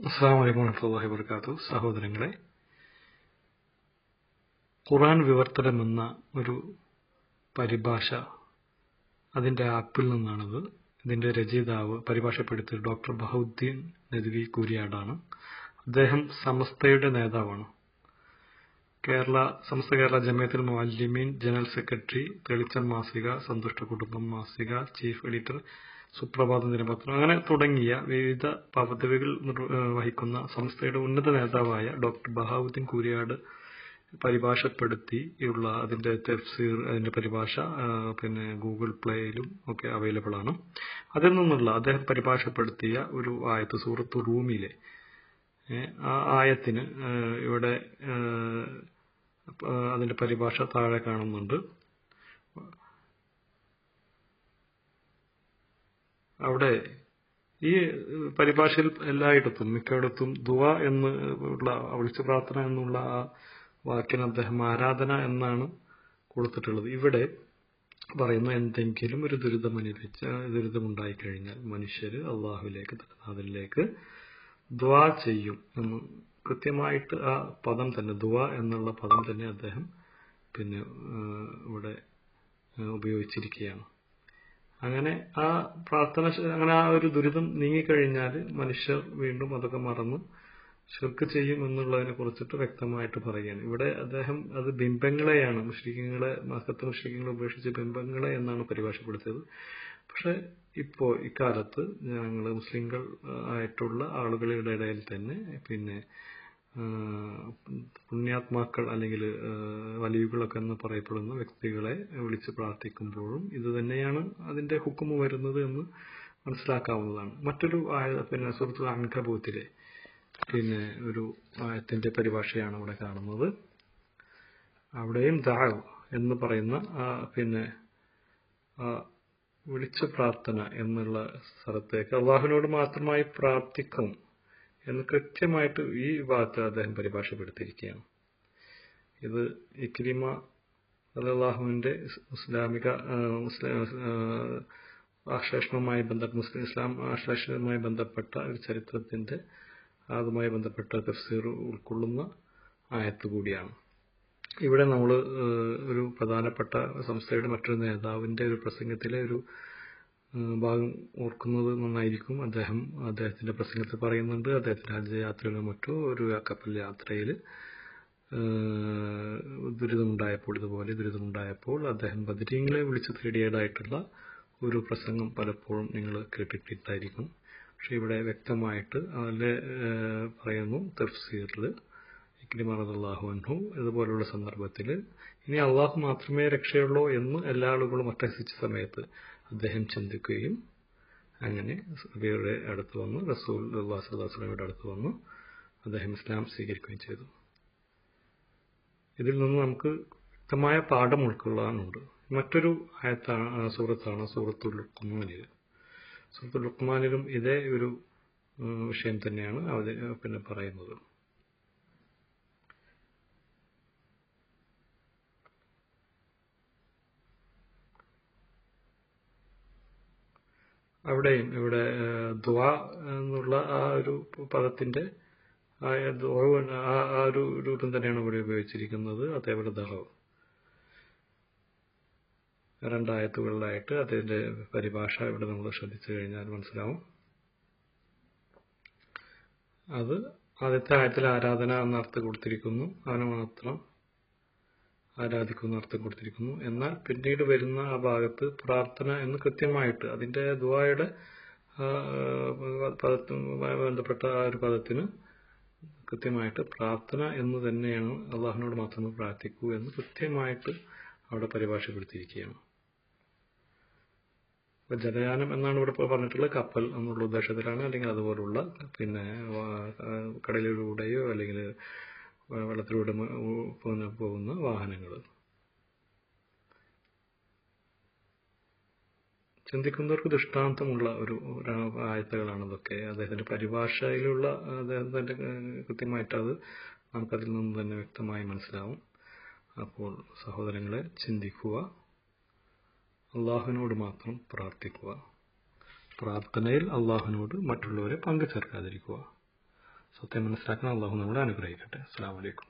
അസ്സലാമു അലൈക്കും വറഹ്മത്തുള്ളാഹി വബറകാതുഹു. സഹോദരങ്ങളെ, ഖുർആൻ വിവർത്തനം എന്ന ഒരു പരിഭാഷ അതിന്റെ ആപ്പിൽ നിന്നാണിത്. ഇതിന്റെ രചയിതാവ് പരിഭാഷപ്പെടുത്തിയത് ഡോക്ടർ ബഹൗദ്ദീൻ നദ്വി കൂരിയാടാണ്. അദ്ദേഹം സമസ്തയുടെ നേതാവാണ്. സമസ്ത കേരള ജമിയത്തുൽ മുഅല്ലിമീൻ ജനറൽ സെക്രട്ടറി, തെളിച്ചം മാസിക, സന്തുഷ്ട കുടുംബം മാസിക, ചീഫ് എഡിറ്റർ, സുപ്രഭാതം ദിനപത്രം, അങ്ങനെ തുടങ്ങിയ വിവിധ പദവികൾ വഹിക്കുന്ന സംസ്ഥയുടെ ഉന്നത നേതാവായ ഡോക്ടർ ബഹൗദ്ദീൻ കൂരിയാട് പരിഭാഷപ്പെടുത്തിയുള്ള അതിന്റെ തഫ്സീർ, അതിന്റെ പരിഭാഷ ഗൂഗിൾ പ്ലേയിലും ഒക്കെ അവൈലബിൾ ആണ്. അതിൽ നിന്നുള്ള അദ്ദേഹം പരിഭാഷപ്പെടുത്തിയ ഒരു ആയത്ത്, സൂറത്തു റൂമിലെ ആ ആയത്തിന് ഇവിടെ അതിന്റെ പരിഭാഷ താഴെ കാണുന്നുണ്ട്. അവിടെ ഈ പരിഭാഷയിൽ എല്ലായിടത്തും മിക്കയിടത്തും ദുആ എന്നുള്ള വിളിച്ചു പ്രാർത്ഥന എന്നുള്ള ആ വാക്കിന് അദ്ദേഹം ആരാധന എന്നാണ് കൊടുത്തിട്ടുള്ളത്. ഇവിടെ പറയുന്ന എന്തെങ്കിലും ഒരു ദുരിതമുണ്ടായിക്കഴിഞ്ഞാൽ മനുഷ്യര് അള്ളാഹുവിലേക്ക്, നാഥനിലേക്ക് ദുആ ചെയ്യും എന്ന് കൃത്യമായിട്ട് ആ പദം തന്നെ, ദുആ എന്നുള്ള പദം തന്നെ അദ്ദേഹം ഇവിടെ ഉപയോഗിച്ചിരിക്കുകയാണ്. അങ്ങനെ ആ പ്രാർത്ഥന, അങ്ങനെ ആ ഒരു ദുരിതം നീങ്ങിക്കഴിഞ്ഞാൽ മനുഷ്യർ വീണ്ടും അതൊക്കെ മറന്ന് ശിർക്ക് ചെയ്യും എന്നുള്ളതിനെ കുറിച്ചിട്ട് വ്യക്തമായിട്ട് പറയുകയാണ്. ഇവിടെ അദ്ദേഹം അത് ബിംബങ്ങളെയാണ്, മക്കത്തെ മുശ്രിക്കുകളെ ഉപേക്ഷിച്ച് ബിംബങ്ങളെ എന്നാണ് പരിഭാഷപ്പെടുത്തിയത്. പക്ഷെ ഇപ്പോ ഇക്കാലത്ത് ഞങ്ങൾ മുസ്ലിങ്ങൾ ആയിട്ടുള്ള ആളുകളുടെ ഇടയിൽ തന്നെ പുണ്യാത്മാക്കൾ അല്ലെങ്കിൽ വലിയുകളൊക്കെ എന്ന് പറയപ്പെടുന്ന വ്യക്തികളെ വിളിച്ച് പ്രാർത്ഥിക്കുമ്പോഴും ഇത് തന്നെയാണ് അതിന്റെ ഹുക്കുമ് വരുന്നത് എന്ന് മനസ്സിലാക്കാവുന്നതാണ്. മറ്റൊരു സൂറത്തുൽ അൻകബൂത്തിലെ ഒരു ആയത്തിന്റെ പരിഭാഷയാണ് ഇവിടെ കാണുന്നത്. അവിടെയും ദഅവ് എന്ന് പറയുന്ന വിളിച്ച പ്രാർത്ഥന എന്നുള്ള സ്ഥലത്തേക്ക് അള്ളാഹുവിനോട് മാത്രമായി പ്രാർത്ഥിക്കും എന്ന് കൃത്യമായിട്ട് ഈ ഭാഗത്ത് അദ്ദേഹം പരിഭാഷപ്പെടുത്തിയിരിക്കുകയാണ്. ഇത് ഇക്രിമ റളിയല്ലാഹുവിന്റെ ഇസ്ലാം ആശ്ലേഷണവുമായി ബന്ധപ്പെട്ട ഒരു ചരിത്രത്തിന്റെ അതുമായി ബന്ധപ്പെട്ട തഫ്സീർ ഉൾക്കൊള്ളുന്ന ആയത്ത് കൂടിയാണ്. ഇവിടെ നമ്മൾ ഒരു പ്രധാനപ്പെട്ട സംസ്ഥയുടെ മറ്റൊരു നേതാവിന്റെ ഒരു പ്രസംഗത്തിലെ ഒരു ഭാഗം ഓർക്കുന്നത് നന്നായിരിക്കും. അദ്ദേഹത്തിന്റെ പ്രസംഗത്തിൽ പറയുന്നുണ്ട്, അദ്ദേഹത്തിന്റെ ഹജ്ജ് യാത്രയിലോ മറ്റോ ഒരു കപ്പൽ യാത്രയിൽ ഇതുപോലെ ദുരിതമുണ്ടായപ്പോൾ അദ്ദേഹം ബദരീങ്ങളെ വിളിച്ചു തേടിയതായിട്ടുള്ള ഒരു പ്രസംഗം പലപ്പോഴും നിങ്ങൾ കേട്ടിട്ടുണ്ടായിരിക്കും. പക്ഷെ ഇവിടെ വ്യക്തമായിട്ട് അതിലെ പറയുന്നു തഫ്സീറിൽ, ഇക്രിമ റളിയല്ലാഹു അൻഹു ഇതുപോലുള്ള സന്ദർഭത്തിൽ ഇനി അള്ളാഹു മാത്രമേ രക്ഷയുള്ളൂ എന്ന് എല്ലാ ആളുകളും അട്ടഹസിച്ച സമയത്ത് അദ്ദേഹം ചിന്തിക്കുകയും അങ്ങനെ നബിയുടെ അടുത്ത് വന്ന്, റസൂലുള്ളാഹി സ്വല്ലല്ലാഹു അലൈഹി വസല്ലമയുടെ അടുത്ത് വന്ന് അദ്ദേഹം ഇസ്ലാം സ്വീകരിക്കുകയും ചെയ്തു. ഇതിൽ നിന്ന് നമുക്ക് വ്യക്തമായ പാഠം ഉൾക്കൊള്ളാനുണ്ട്. മറ്റൊരു സൂറത്താണ് സൂറത്തുൽ ലുഖ്മാനിൽ. സൂറത്തുൽ ലുഖ്മാനിലും ഇതേ ഒരു വിഷയം തന്നെയാണ് പറയുന്നത്. ഇവിടെ ദുആ എന്നുള്ള ആ ഒരു പദത്തിന്റെ ആ ഒരു രൂപം തന്നെയാണ് ഇവിടെ ഉപയോഗിച്ചിരിക്കുന്നത്. അതേപോലെ ദഅവ് രണ്ടായത്തുകളിലായിട്ട് അതിന്റെ പരിഭാഷ ഇവിടെ നമ്മൾ ശ്രദ്ധിച്ചു കഴിഞ്ഞാൽ മനസ്സിലാവും. അത് ആദ്യത്തെ ആയത്തിൽ ആരാധന എന്ന അർത്ഥം കൊടുത്തിരിക്കുന്നു, അവനെ മാത്രം ആരാധിക്കുന്ന അർത്ഥം കൊടുത്തിരിക്കുന്നു. എന്നാൽ പിന്നീട് വരുന്ന ആ ഭാഗത്ത് പ്രാർത്ഥന എന്ന് കൃത്യമായിട്ട് അതിന്റെ ദുആയുടെ പദത്തുമായി ബന്ധപ്പെട്ട ആ ഒരു പദത്തിന് കൃത്യമായിട്ട് പ്രാർത്ഥന എന്ന് തന്നെയാണ്, അള്ളാഹുവിനോട് മാത്രമേ പ്രാർത്ഥിക്കൂ എന്ന് കൃത്യമായിട്ട് അവിടെ പരിഭാഷപ്പെടുത്തിയിരിക്കുകയാണ്. ജലയാനം എന്നാണ് ഇവിടെ പറഞ്ഞിട്ടുള്ളത്. കപ്പൽ എന്നുള്ള ഉദ്ദേശത്തിലാണ്, അല്ലെങ്കിൽ അതുപോലുള്ള കടലിലൂടെയോ അല്ലെങ്കിൽ വെള്ളത്തിലൂടെ പോകുന്ന വാഹനങ്ങൾ. ചിന്തിക്കുന്നവർക്ക് ദൃഷ്ടാന്തമുള്ള ഒരു ആയത്തുകളാണ് ഇതൊക്കെ. അദ്ദേഹത്തിന്റെ പരിഭാഷയിലുള്ള അദ്ദേഹത്തിന്റെ കൃത്യമായിട്ട് അത് നമുക്കതിൽ നിന്ന് തന്നെ വ്യക്തമായി മനസ്സിലാവും. അപ്പോൾ സഹോദരങ്ങളെ, ചിന്തിക്കുക, അള്ളാഹുവിനോട് മാത്രം പ്രാർത്ഥിക്കുക, പ്രാർത്ഥനയിൽ അള്ളാഹുവിനോട് മറ്റുള്ളവരെ പങ്കുചേർക്കാതിരിക്കുക. സത്യം മനസ്സിലാക്കണം. അള്ളാഹു നമ്മളെ അനുഗ്രഹിക്കട്ടെ. അസ്സലാമു അലൈക്കും.